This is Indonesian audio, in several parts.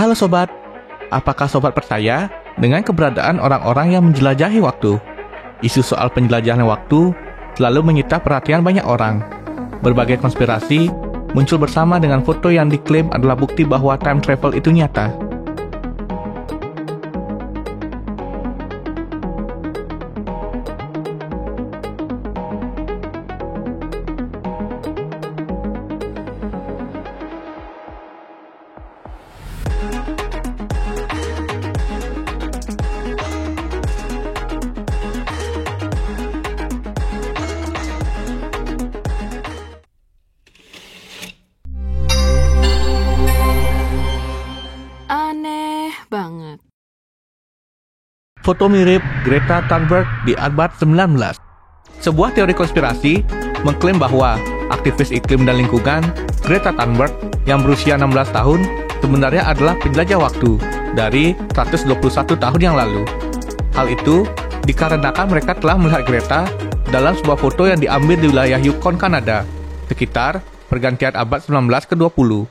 Halo sobat, apakah sobat percaya dengan keberadaan orang-orang yang menjelajahi waktu? Isu soal penjelajahan waktu selalu menyita perhatian banyak orang. Berbagai konspirasi muncul bersama dengan foto yang diklaim adalah bukti bahwa time travel itu nyata. Aneh banget. Foto mirip Greta Thunberg di abad 19. Sebuah teori konspirasi mengklaim bahwa aktivis iklim dan lingkungan Greta Thunberg yang berusia 16 tahun sebenarnya adalah penjelajah waktu dari 121 tahun yang lalu. Hal itu dikarenakan mereka telah melihat Greta dalam sebuah foto yang diambil di wilayah Yukon, Kanada, sekitar pergantian abad 19 ke 20.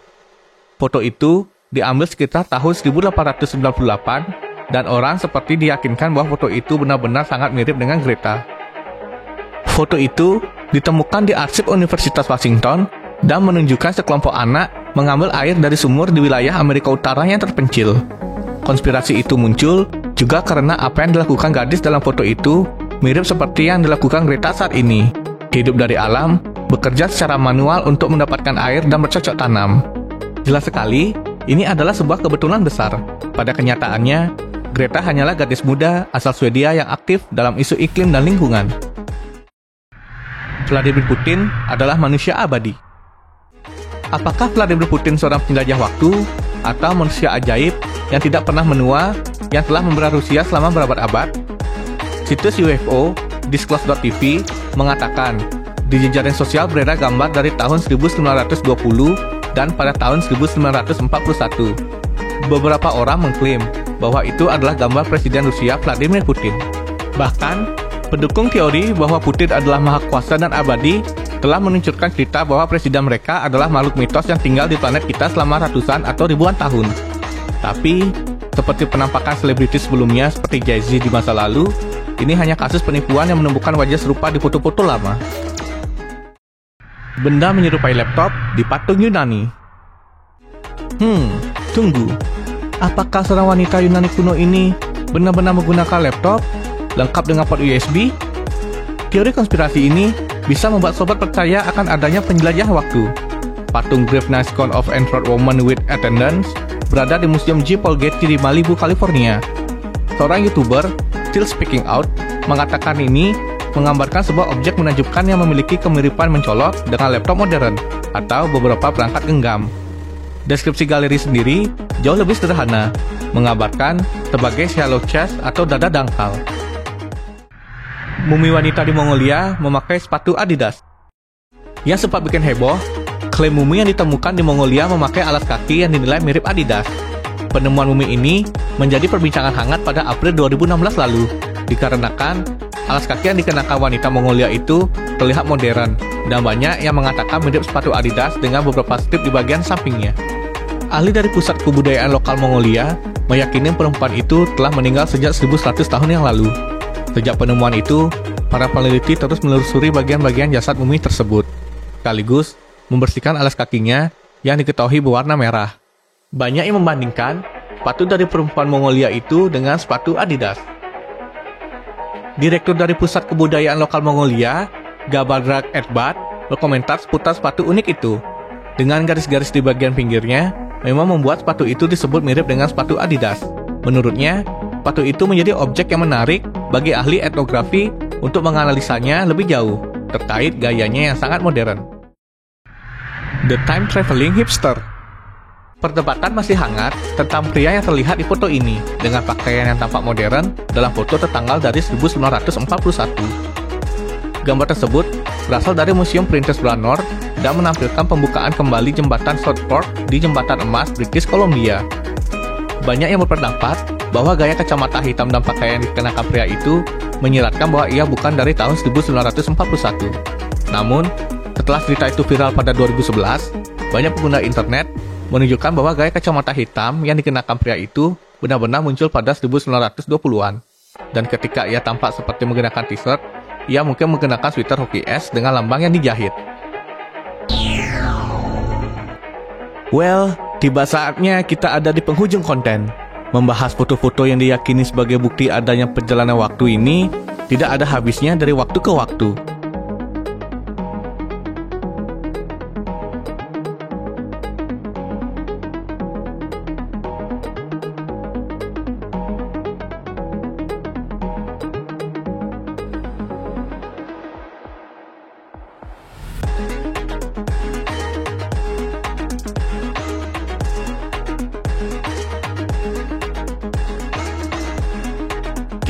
Foto itu diambil sekitar tahun 1898 dan orang seperti diyakinkan bahwa foto itu benar-benar sangat mirip dengan Greta. Foto itu ditemukan di arsip Universitas Washington dan menunjukkan sekelompok anak mengambil air dari sumur di wilayah Amerika Utara yang terpencil. Konspirasi itu muncul juga karena apa yang dilakukan gadis dalam foto itu mirip seperti yang dilakukan Greta saat ini. Hidup dari alam, bekerja secara manual untuk mendapatkan air dan bercocok tanam. Jelas sekali, ini adalah sebuah kebetulan besar. Pada kenyataannya, Greta hanyalah gadis muda asal Swedia yang aktif dalam isu iklim dan lingkungan. Vladimir Putin adalah manusia abadi. Apakah Vladimir Putin seorang penjelajah waktu atau manusia ajaib yang tidak pernah menua yang telah membela Rusia selama berabad-abad? Situs UFO Disclose.tv mengatakan di jejaring sosial beredar gambar dari tahun 1920 dan pada tahun 1941. Beberapa orang mengklaim bahwa itu adalah gambar Presiden Rusia Vladimir Putin. Bahkan, pendukung teori bahwa Putin adalah maha kuasa dan abadi telah menunjukkan cerita bahwa presiden mereka adalah makhluk mitos yang tinggal di planet kita selama ratusan atau ribuan tahun. Tapi, seperti penampakan selebritis sebelumnya seperti Jay-Z di masa lalu, ini hanya kasus penipuan yang menemukan wajah serupa di foto-foto lama. Benda menyerupai laptop di patung Yunani. Tunggu. Apakah seorang wanita Yunani kuno ini benar-benar menggunakan laptop lengkap dengan port USB? Teori konspirasi ini bisa membuat sobat percaya akan adanya penjelajahan waktu. Patung Grave Nazarene of Android Woman with Attendants berada di Museum J. Paul Getty di Malibu, California. Seorang YouTuber, Still Speaking Out, mengatakan ini menggambarkan sebuah objek menakjubkan yang memiliki kemiripan mencolok dengan laptop modern atau beberapa perangkat genggam. Deskripsi galeri sendiri jauh lebih sederhana, menggambarkan sebagai shallow chest atau dada dangkal. Mumi wanita di Mongolia memakai sepatu Adidas. Yang sempat bikin heboh, klaim mumi yang ditemukan di Mongolia memakai alas kaki yang dinilai mirip Adidas. Penemuan mumi ini menjadi perbincangan hangat pada April 2016 lalu, dikarenakan alas kaki yang dikenakan wanita Mongolia itu terlihat modern, dan banyak yang mengatakan mirip sepatu Adidas dengan beberapa strip di bagian sampingnya. Ahli dari Pusat Kebudayaan Lokal Mongolia meyakini perempuan itu telah meninggal sejak 1100 tahun yang lalu. Sejak penemuan itu, para peneliti terus menelusuri bagian-bagian jasad mumi tersebut, sekaligus membersihkan alas kakinya yang diketahui berwarna merah. Banyak yang membandingkan sepatu dari perempuan Mongolia itu dengan sepatu Adidas. Direktur dari Pusat Kebudayaan Lokal Mongolia, Gabardrag Edbat, berkomentar seputar sepatu unik itu. Dengan garis-garis di bagian pinggirnya, memang membuat sepatu itu disebut mirip dengan sepatu Adidas. Menurutnya, sepatu itu menjadi objek yang menarik bagi ahli etnografi untuk menganalisanya lebih jauh, terkait gayanya yang sangat modern. The Time Traveling Hipster. Perdebatan masih hangat tentang pria yang terlihat di foto ini dengan pakaian yang tampak modern dalam foto tertanggal dari 1941. Gambar tersebut berasal dari Museum Princess Branor dan menampilkan pembukaan kembali jembatan Southport di Jembatan Emas British Columbia. Banyak yang berpendapat bahwa gaya kacamata hitam dan pakaian yang dikenakan pria itu menyiratkan bahwa ia bukan dari tahun 1941. Namun, setelah cerita itu viral pada 2011, banyak pengguna internet menunjukkan bahwa gaya kacamata hitam yang dikenakan pria itu benar-benar muncul pada 1920-an. Dan ketika ia tampak seperti menggunakan t-shirt, ia mungkin menggunakan sweater hoki es dengan lambang yang dijahit. Well, tiba saatnya kita ada di penghujung konten. Membahas foto-foto yang diyakini sebagai bukti adanya perjalanan waktu ini tidak ada habisnya dari waktu ke waktu.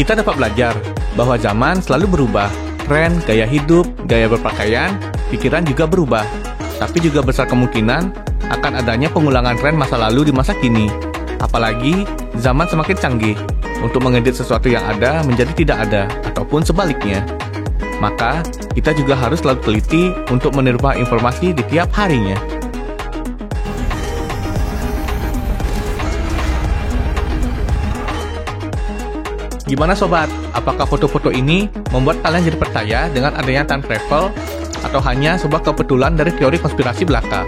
Kita dapat belajar bahwa zaman selalu berubah. Tren, gaya hidup, gaya berpakaian, pikiran juga berubah. Tapi juga besar kemungkinan akan adanya pengulangan tren masa lalu di masa kini. Apalagi zaman semakin canggih untuk mengedit sesuatu yang ada menjadi tidak ada, ataupun sebaliknya. Maka, kita juga harus selalu teliti untuk menerima informasi di tiap harinya. Gimana sobat? Apakah foto-foto ini membuat kalian jadi percaya dengan adanya time travel atau hanya sebuah kebetulan dari teori konspirasi belaka?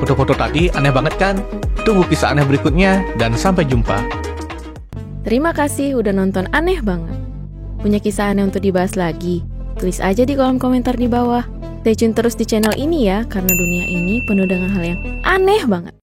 Foto-foto tadi aneh banget kan? Tunggu kisah aneh berikutnya dan sampai jumpa. Terima kasih udah nonton Aneh Banget. Punya kisah aneh untuk dibahas lagi? Tulis aja di kolom komentar di bawah. Stay tune terus di channel ini ya, karena dunia ini penuh dengan hal yang aneh banget.